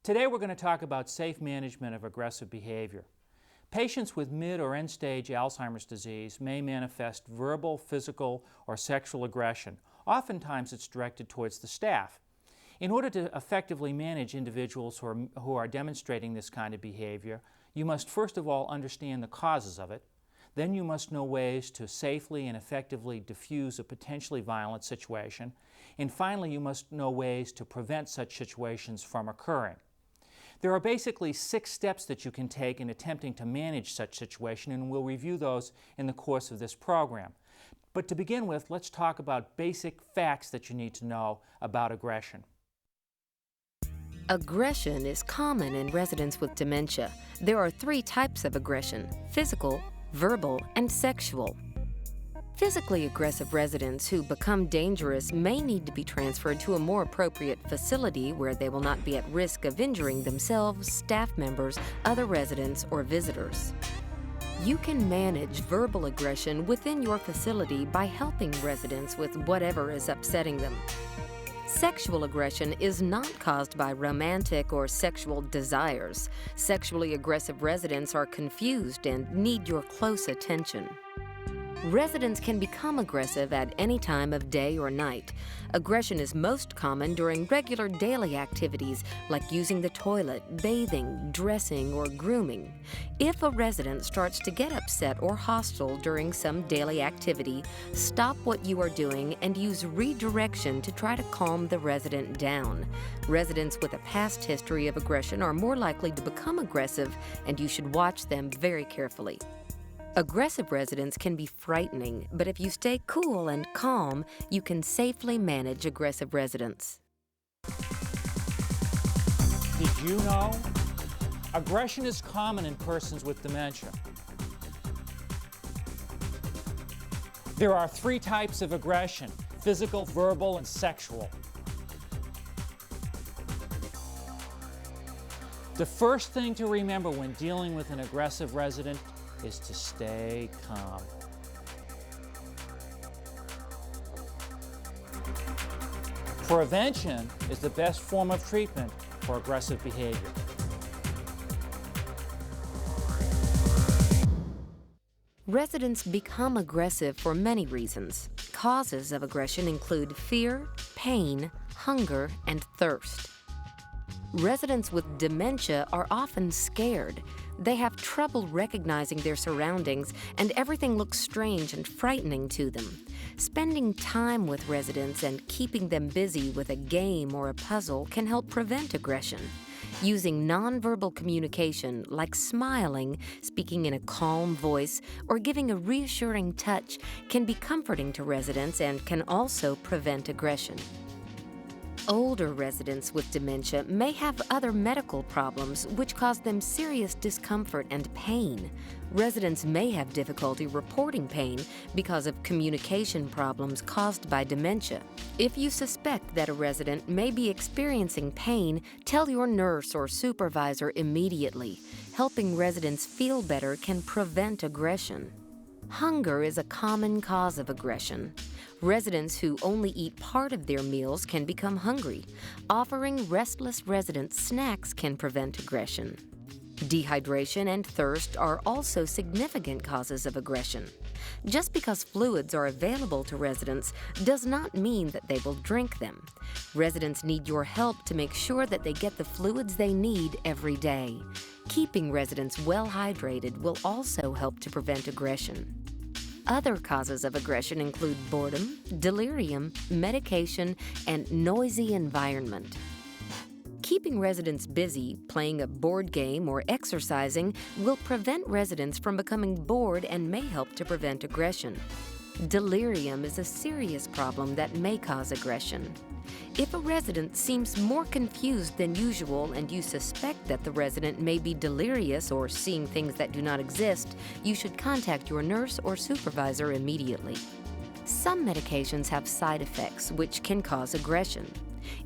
Today we're going to talk about safe management of aggressive behavior. Patients with mid or end-stage Alzheimer's disease may manifest verbal, physical, or sexual aggression. Oftentimes it's directed towards the staff. In order to effectively manage individuals who are demonstrating this kind of behavior, you must first of all understand the causes of it. Then you must know ways to safely and effectively diffuse a potentially violent situation. And finally, you must know ways to prevent such situations from occurring. There are basically 6 steps that you can take in attempting to manage such situation, and we'll review those in the course of this program. But to begin with, let's talk about basic facts that you need to know about aggression. Aggression is common in residents with dementia. There are 3 types of aggression: physical, verbal, and sexual. Physically aggressive residents who become dangerous may need to be transferred to a more appropriate facility where they will not be at risk of injuring themselves, staff members, other residents, or visitors. You can manage verbal aggression within your facility by helping residents with whatever is upsetting them. Sexual aggression is not caused by romantic or sexual desires. Sexually aggressive residents are confused and need your close attention. Residents can become aggressive at any time of day or night. Aggression is most common during regular daily activities like using the toilet, bathing, dressing, or grooming. If a resident starts to get upset or hostile during some daily activity, stop what you are doing and use redirection to try to calm the resident down. Residents with a past history of aggression are more likely to become aggressive, and you should watch them very carefully. Aggressive residents can be frightening, but if you stay cool and calm, you can safely manage aggressive residents. Did you know? Aggression is common in persons with dementia. There are 3 types of aggression: physical, verbal, and sexual. The first thing to remember when dealing with an aggressive resident is to stay calm. Prevention is the best form of treatment for aggressive behavior. Residents become aggressive for many reasons. Causes of aggression include fear, pain, hunger, and thirst. Residents with dementia are often scared. They have trouble recognizing their surroundings, and everything looks strange and frightening to them. Spending time with residents and keeping them busy with a game or a puzzle can help prevent aggression. Using nonverbal communication, like smiling, speaking in a calm voice, or giving a reassuring touch, can be comforting to residents and can also prevent aggression. Older residents with dementia may have other medical problems which cause them serious discomfort and pain. Residents may have difficulty reporting pain because of communication problems caused by dementia. If you suspect that a resident may be experiencing pain, tell your nurse or supervisor immediately. Helping residents feel better can prevent aggression. Hunger is a common cause of aggression. Residents who only eat part of their meals can become hungry. Offering restless residents snacks can prevent aggression. Dehydration and thirst are also significant causes of aggression. Just because fluids are available to residents does not mean that they will drink them. Residents need your help to make sure that they get the fluids they need every day. Keeping residents well hydrated will also help to prevent aggression. Other causes of aggression include boredom, delirium, medication, and noisy environment. Keeping residents busy, playing a board game, or exercising will prevent residents from becoming bored and may help to prevent aggression. Delirium is a serious problem that may cause aggression. If a resident seems more confused than usual and you suspect that the resident may be delirious or seeing things that do not exist, you should contact your nurse or supervisor immediately. Some medications have side effects which can cause aggression.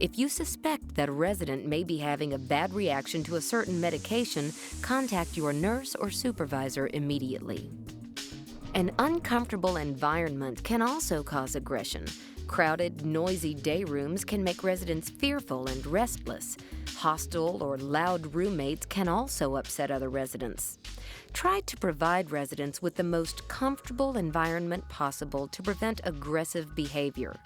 If you suspect that a resident may be having a bad reaction to a certain medication, contact your nurse or supervisor immediately. An uncomfortable environment can also cause aggression. Crowded, noisy day rooms can make residents fearful and restless. Hostile or loud roommates can also upset other residents. Try to provide residents with the most comfortable environment possible to prevent aggressive behavior.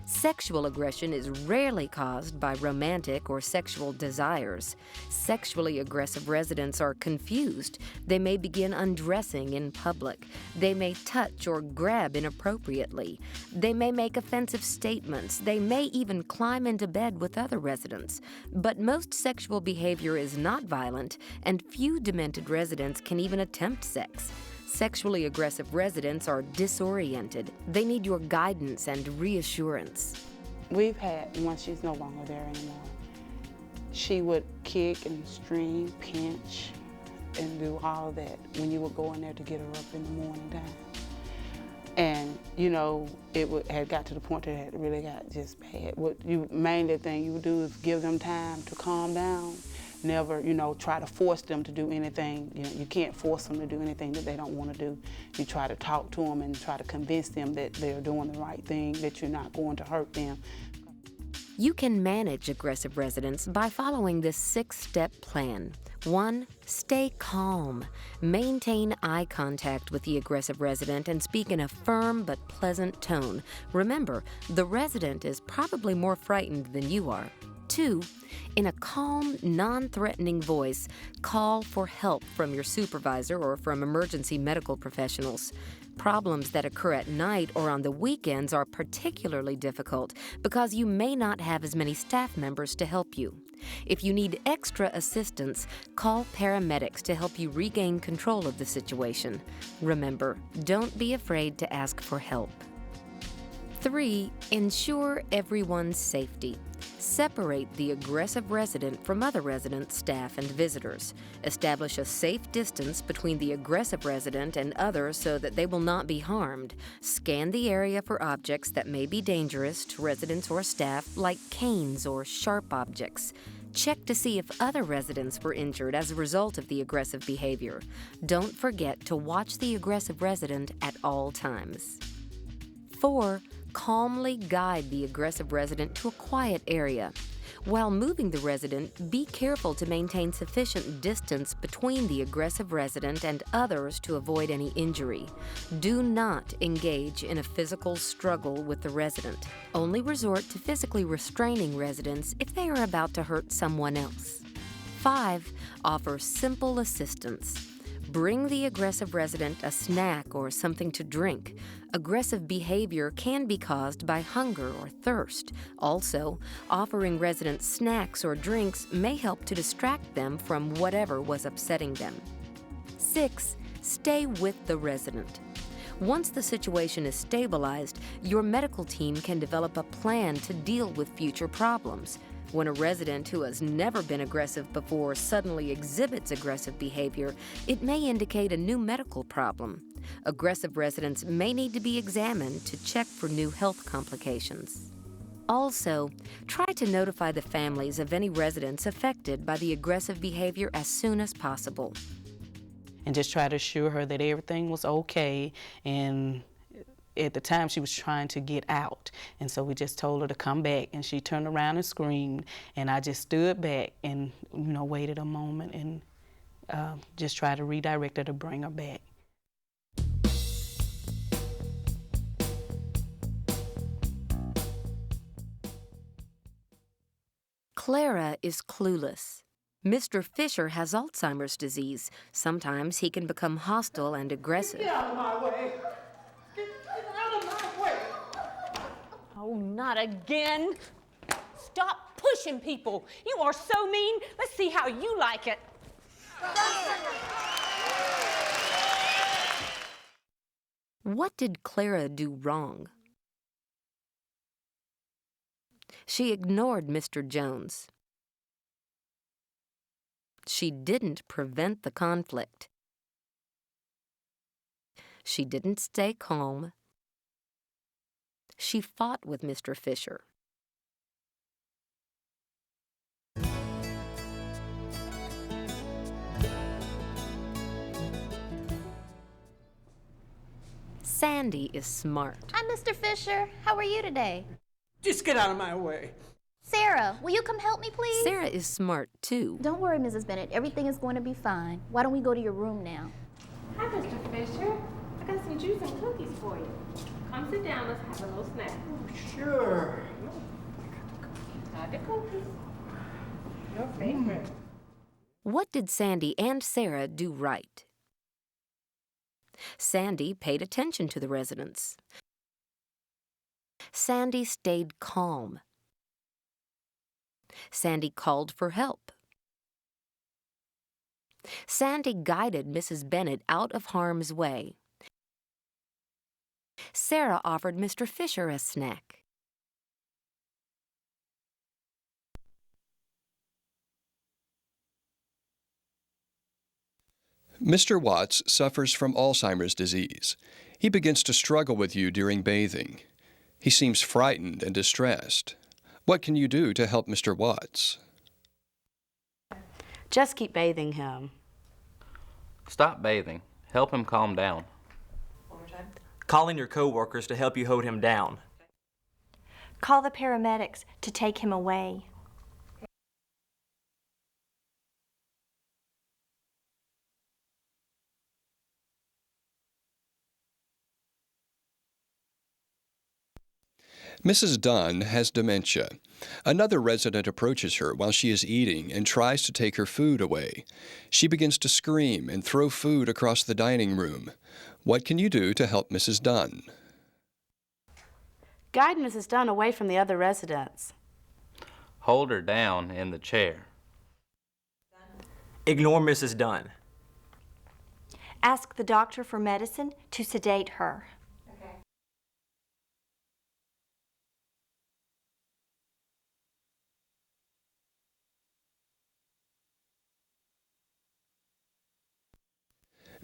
Sexual aggression is rarely caused by romantic or sexual desires. Sexually aggressive residents are confused. They may begin undressing in public. They may touch or grab inappropriately. They may make offensive statements. They may even climb into bed with other residents. But most sexual behavior is not violent, and few demented residents can even attempt sex. Sexually aggressive residents are disoriented. They need your guidance and reassurance. We've had, once she's no longer there anymore, she would kick and scream, pinch, and do all of that when you would go in there to get her up in the morning time. And, you know, had got to the point that it had really got just bad. Mainly thing you would do is give them time to calm down. Never, you know, try to force them to do anything. You know, you can't force them to do anything that they don't want to do. You try to talk to them and try to convince them that they're doing the right thing, that you're not going to hurt them. You can manage aggressive residents by following this 6-step plan. 1. Stay calm. Maintain eye contact with the aggressive resident and speak in a firm but pleasant tone. Remember, the resident is probably more frightened than you are. 2. In a calm, non-threatening voice, call for help from your supervisor or from emergency medical professionals. Problems that occur at night or on the weekends are particularly difficult because you may not have as many staff members to help you. If you need extra assistance, call paramedics to help you regain control of the situation. Remember, don't be afraid to ask for help. 3. Ensure everyone's safety. Separate the aggressive resident from other residents, staff, and visitors. Establish a safe distance between the aggressive resident and others so that they will not be harmed. Scan the area for objects that may be dangerous to residents or staff, like canes or sharp objects. Check to see if other residents were injured as a result of the aggressive behavior. Don't forget to watch the aggressive resident at all times. 4. Calmly guide the aggressive resident to a quiet area. While moving the resident, be careful to maintain sufficient distance between the aggressive resident and others to avoid any injury. Do not engage in a physical struggle with the resident. Only resort to physically restraining residents if they are about to hurt someone else. 5. Offer simple assistance. Bring the aggressive resident a snack or something to drink. Aggressive behavior can be caused by hunger or thirst. Also, offering residents snacks or drinks may help to distract them from whatever was upsetting them. 6. Stay with the resident. Once the situation is stabilized, your medical team can develop a plan to deal with future problems. When a resident who has never been aggressive before suddenly exhibits aggressive behavior, it may indicate a new medical problem. Aggressive residents may need to be examined to check for new health complications. Also, try to notify the families of any residents affected by the aggressive behavior as soon as possible. And just try to assure her that everything was okay, and at the time she was trying to get out, and so we just told her to come back, and she turned around and screamed, and I just stood back and waited a moment and just tried to redirect her to bring her back. Clara is clueless. Mr. Fisher has Alzheimer's disease. Sometimes he can become hostile and aggressive. Get out of my way! Get out of my way! Oh, not again. Stop pushing people. You are so mean. Let's see how you like it. What did Clara do wrong? She ignored Mr. Jones. She didn't prevent the conflict. She didn't stay calm. She fought with Mr. Fisher. Sandy is smart. Hi, Mr. Fisher. How are you today? Just get out of my way. Sarah, will you come help me, please? Sarah is smart, too. Don't worry, Mrs. Bennett. Everything is going to be fine. Why don't we go to your room now? Hi, Mr. Fisher. I got some juice and cookies for you. Come sit down. Let's have a little snack. Sure. Got the cookies. Your favorite. What did Sandy and Sarah do right? Sandy paid attention to the residents. Sandy stayed calm. Sandy called for help. Sandy guided Mrs. Bennett out of harm's way. Sarah offered Mr. Fisher a snack. Mr. Watts suffers from Alzheimer's disease. He begins to struggle with you during bathing. He seems frightened and distressed. What can you do to help Mr. Watts? Just keep bathing him. Stop bathing. Help him calm down. Call in your co-workers to help you hold him down. Call the paramedics to take him away. Mrs. Dunn has dementia. Another resident approaches her while she is eating and tries to take her food away. She begins to scream and throw food across the dining room. What can you do to help Mrs. Dunn? Guide Mrs. Dunn away from the other residents. Hold her down in the chair. Ignore Mrs. Dunn. Ask the doctor for medicine to sedate her.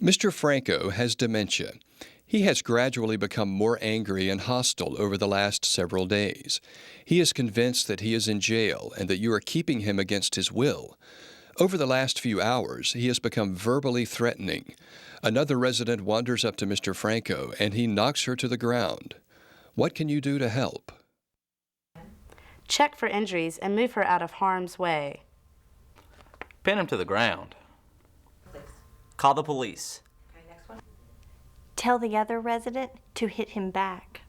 Mr. Franco has dementia. He has gradually become more angry and hostile over the last several days. He is convinced that he is in jail and that you are keeping him against his will. Over the last few hours, he has become verbally threatening. Another resident wanders up to Mr. Franco and he knocks her to the ground. What can you do to help? Check for injuries and move her out of harm's way. Pin him to the ground. Call the police. Tell the other resident to hit him back.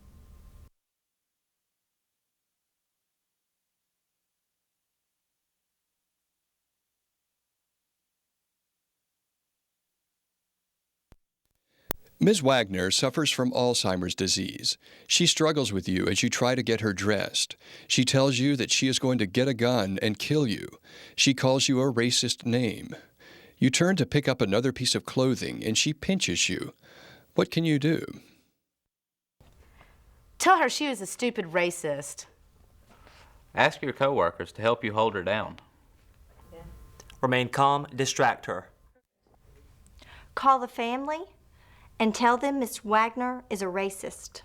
Ms. Wagner suffers from Alzheimer's disease. She struggles with you as you try to get her dressed. She tells you that she is going to get a gun and kill you. She calls you a racist name. You turn to pick up another piece of clothing and she pinches you. What can you do? Tell her she was a stupid racist. Ask your coworkers to help you hold her down. Remain calm, distract her. Call the family and tell them Miss Wagner is a racist.